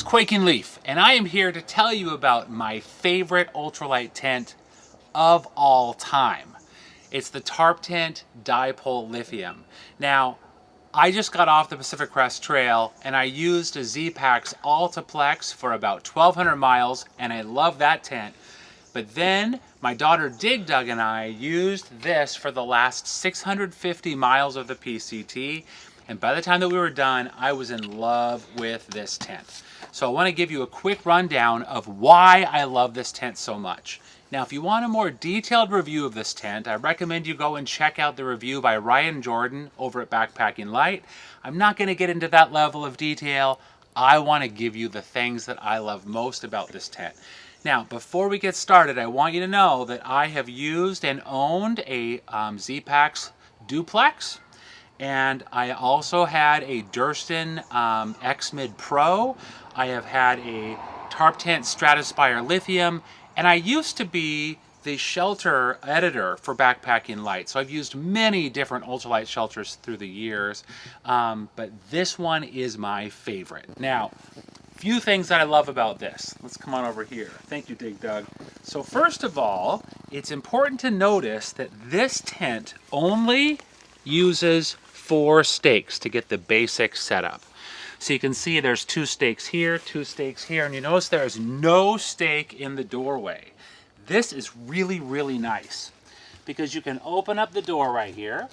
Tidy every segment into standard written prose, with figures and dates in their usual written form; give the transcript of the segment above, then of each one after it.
Quaking Leaf, and I am here to tell you about my favorite ultralight tent of all time. It's the Tarptent Dipole Lithium. Now, I just got off the Pacific Crest Trail and I used a Z-Pax Altaplex for about 1,200 miles, and I love that tent. But then my daughter Dig Dug and I used this for the last 650 miles of the PCT, and by the time that we were done, I was in love with this tent. So I want to give you a quick rundown of why I love this tent so much. Now, if you want a more detailed review of this tent, I recommend you go and check out the review by Ryan Jordan over at Backpacking Light. I'm not going to get into that level of detail. I want to give you the things that I love most about this tent. Now, before we get started, I want you to know that I have used and owned a Z-Pax duplex, and I also had a Durston X-Mid Pro. I have had a Tarptent Stratospire Lithium, and I used to be the shelter editor for Backpacking Light. So I've used many different ultralight shelters through the years, but this one is my favorite. Now, few things that I love about this. Let's come on over here. Thank you, Dig Dug. So first of all, it's important to notice that this tent only uses 4 stakes to get the basic setup. So you can see there's 2 stakes here, 2 stakes here, and you notice there's no stake in the doorway. This is really, really nice because you can open up the door right here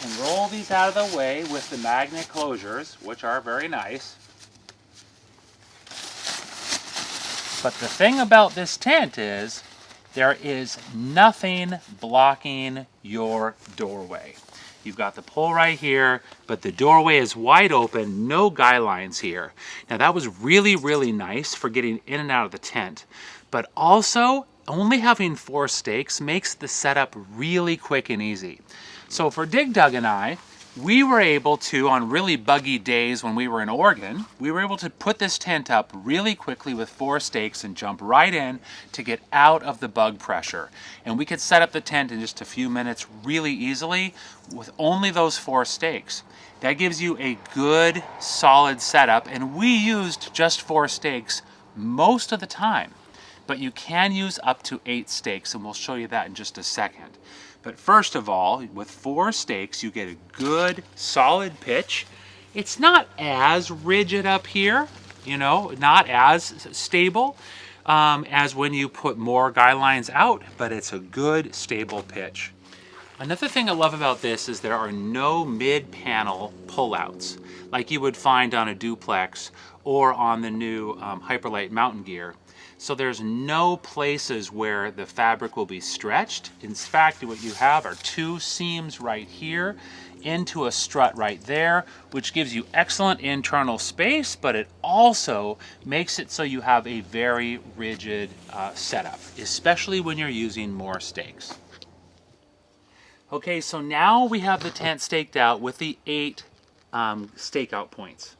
and roll these out of the way with the magnet closures, which are very nice. But the thing about this tent is there is nothing blocking your doorway. You've got the pole right here, but the doorway is wide open, no guy lines here. Now that was really, really nice for getting in and out of the tent, but also only having 4 stakes makes the setup really quick and easy. So for Dig Dug and I, we were able to, on really buggy days when we were in Oregon, we were able to put this tent up really quickly with 4 stakes and jump right in to get out of the bug pressure. And we could set up the tent in just a few minutes really easily with only those 4 stakes. That gives you a good, solid setup, and we used just 4 stakes most of the time. But you can use up to 8 stakes, and we'll show you that in just a second. But first of all, with 4 stakes, you get a good, solid pitch. It's not as rigid up here, you know, not as stable as when you put more guy lines out, but it's a good, stable pitch. Another thing I love about this is there are no mid-panel pullouts like you would find on a duplex or on the new Hyperlight mountain gear. So there's no places where the fabric will be stretched. In fact, what you have are 2 seams right here into a strut right there, which gives you excellent internal space, but it also makes it so you have a very rigid setup, especially when you're using more stakes. Okay, so now we have the tent staked out with the 8 stakeout points.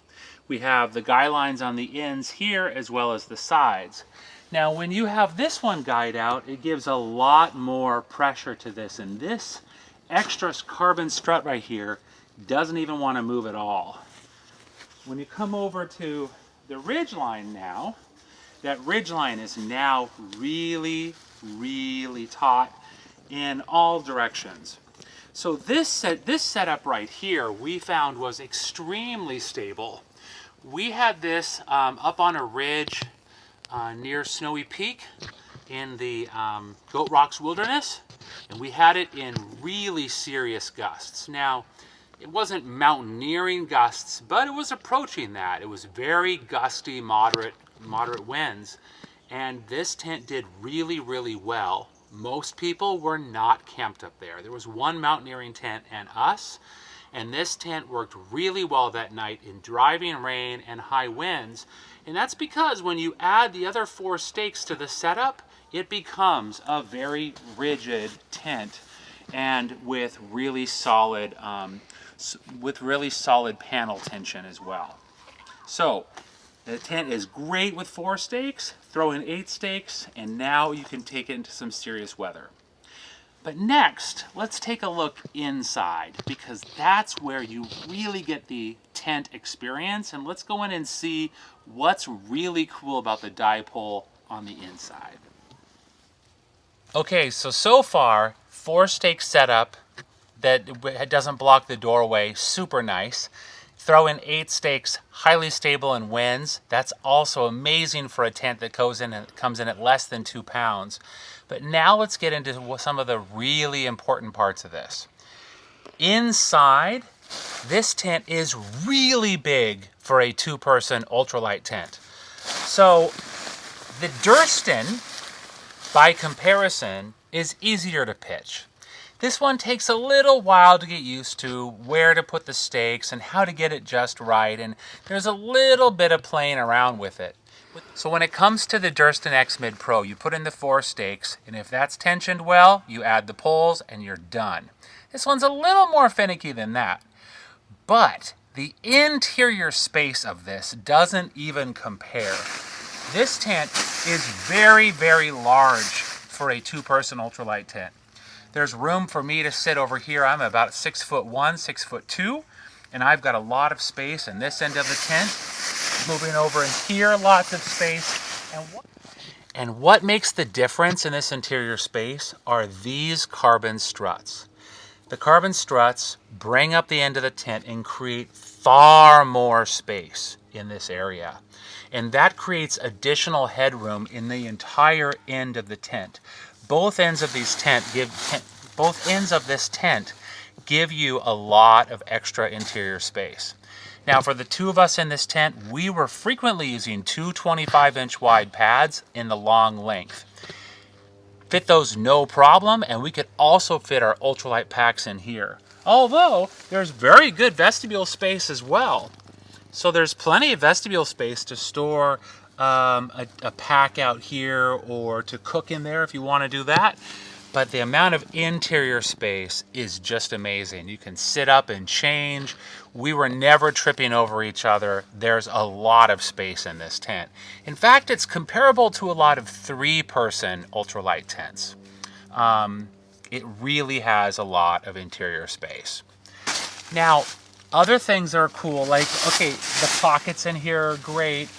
We have the guy lines on the ends here as well as the sides. Now when you have this one guyed out, it gives a lot more pressure to this, and this extra carbon strut right here doesn't even want to move at all. When you come over to the ridge line now, that ridge line is now really, really taut in all directions. So this setup right here we found was extremely stable. We had this up on a ridge near Snowy Peak in the Goat Rocks Wilderness, and we had it in really serious gusts. Now, it wasn't mountaineering gusts, but it was approaching that. It was very gusty, moderate winds, and this tent did really, really well. Most people were not camped up there. There was one mountaineering tent and us, and this tent worked really well that night in driving rain and high winds. And that's because when you add the other 4 stakes to the setup, it becomes a very rigid tent, and with really solid panel tension as well. So the tent is great with 4 stakes. Throw in 8 stakes, and now you can take it into some serious weather. But next, let's take a look inside, because that's where you really get the tent experience. And let's go in and see what's really cool about the dipole on the inside. Okay, so far, 4-stake setup that doesn't block the doorway, super nice. Throw in 8 stakes, highly stable in winds. That's also amazing for a tent that comes in at less than 2 pounds. But now let's get into some of the really important parts of this. Inside, this tent is really big for a 2-person ultralight tent. So the Durston, by comparison, is easier to pitch. This one takes a little while to get used to where to put the stakes and how to get it just right, and there's a little bit of playing around with it. So when it comes to the Durston X Mid Pro, you put in the 4 stakes, and if that's tensioned well, you add the poles and you're done. This one's a little more finicky than that, but the interior space of this doesn't even compare. This tent is very, very large for a 2-person ultralight tent. There's room for me to sit over here. I'm about 6'1", 6'2", and I've got a lot of space in this end of the tent. Moving over in here, lots of space. And what makes the difference in this interior space are these carbon struts. The carbon struts bring up the end of the tent and create far more space in this area. And that creates additional headroom in the entire end of the tent. Both ends of this tent give you a lot of extra interior space. Now, for the 2 of us in this tent, we were frequently using 2 25-inch wide pads in the long length. Fit those no problem, and we could also fit our ultralight packs in here. Although, there's very good vestibule space as well. So there's plenty of vestibule space to store a pack out here, or to cook in there if you want to do that. But the amount of interior space is just amazing. You can sit up and change. We were never tripping over each other. There's a lot of space in this tent. In fact, it's comparable to a lot of 3-person ultralight tents. It really has a lot of interior space. Now, other things are cool, like, okay, the pockets in here are great.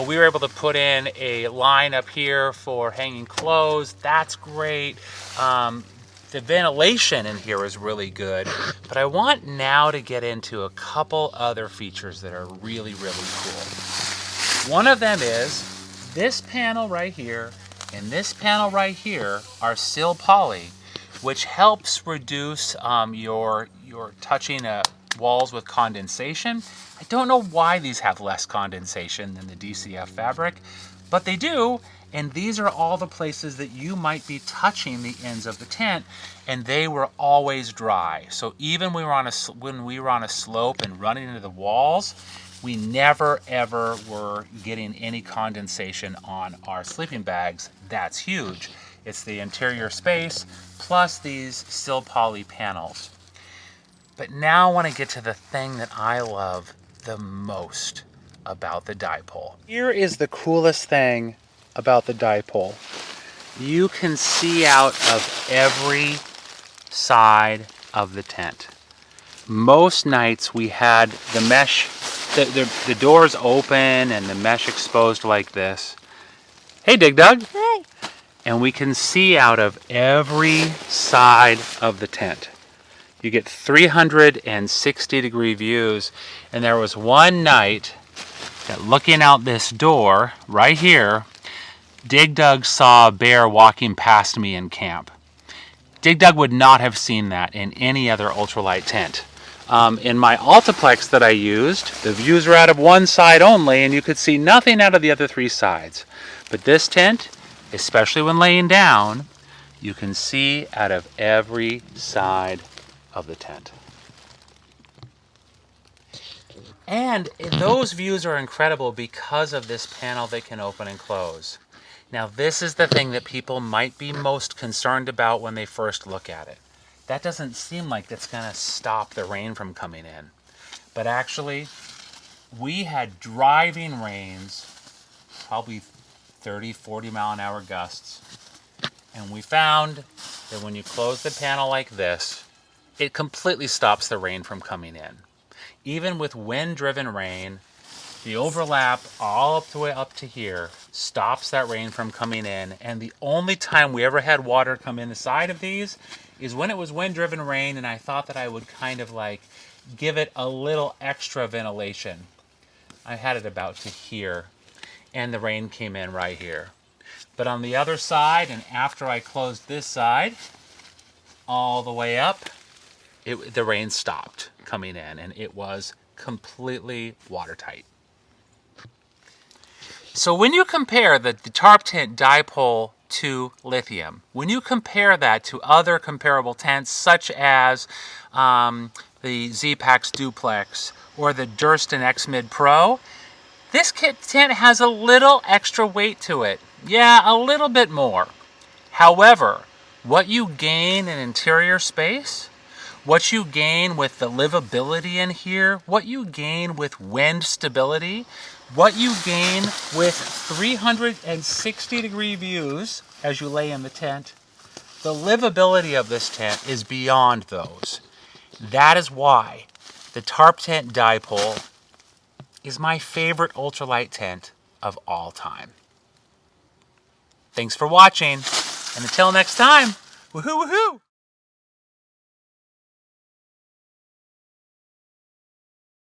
We were able to put in a line up here for hanging clothes. That's great. The ventilation in here is really good. But I want now to get into a couple other features that are really, really cool. One of them is this panel right here and this panel right here are sill poly, which helps reduce your touching walls with condensation. I don't know why these have less condensation than the DCF fabric, but they do, and these are all the places that you might be touching the ends of the tent, and they were always dry. So even when we were on a slope and running into the walls, we never ever were getting any condensation on our sleeping bags. That's huge. It's the interior space plus these sill poly panels. But now I want to get to the thing that I love the most about the dipole. Here is the coolest thing about the dipole. You can see out of every side of the tent. Most nights we had the mesh, the doors open and the mesh exposed like this. Hey, Dig Dug. Hey. And we can see out of every side of the tent. You get 360-degree views. And there was one night that looking out this door right here, Dig Dug saw a bear walking past me in camp. Dig Dug would not have seen that in any other ultralight tent. In my Altiplex that I used, the views were out of one side only, and you could see nothing out of the other 3 sides. But this tent, especially when laying down, you can see out of every side of the tent. And those views are incredible because of this panel that can open and close. Now, this is the thing that people might be most concerned about when they first look at it. That doesn't seem like it's going to stop the rain from coming in. But actually, we had driving rains, probably 30, 40 mile an hour gusts. And we found that when you close the panel like this, it completely stops the rain from coming in. Even with wind-driven rain, the overlap all up the way up to here stops that rain from coming in. And the only time we ever had water come in the side of these is when it was wind-driven rain, and I thought that I would kind of like give it a little extra ventilation. I had it about to here, and the rain came in right here. But on the other side, and after I closed this side all the way up, the rain stopped coming in, and it was completely watertight. So when you compare the Tarptent Dipole to Lithium, when you compare that to other comparable tents such as the Z-Pax Duplex or the Durston X-Mid Pro, this tent has a little extra weight to it. Yeah, a little bit more. However, what you gain in interior space, what you gain with the livability in here, what you gain with wind stability, what you gain with 360-degree views as you lay in the tent, the livability of this tent is beyond those. That is why the Tarptent Dipole is my favorite ultralight tent of all time. Thanks for watching, and until next time, woohoo woohoo!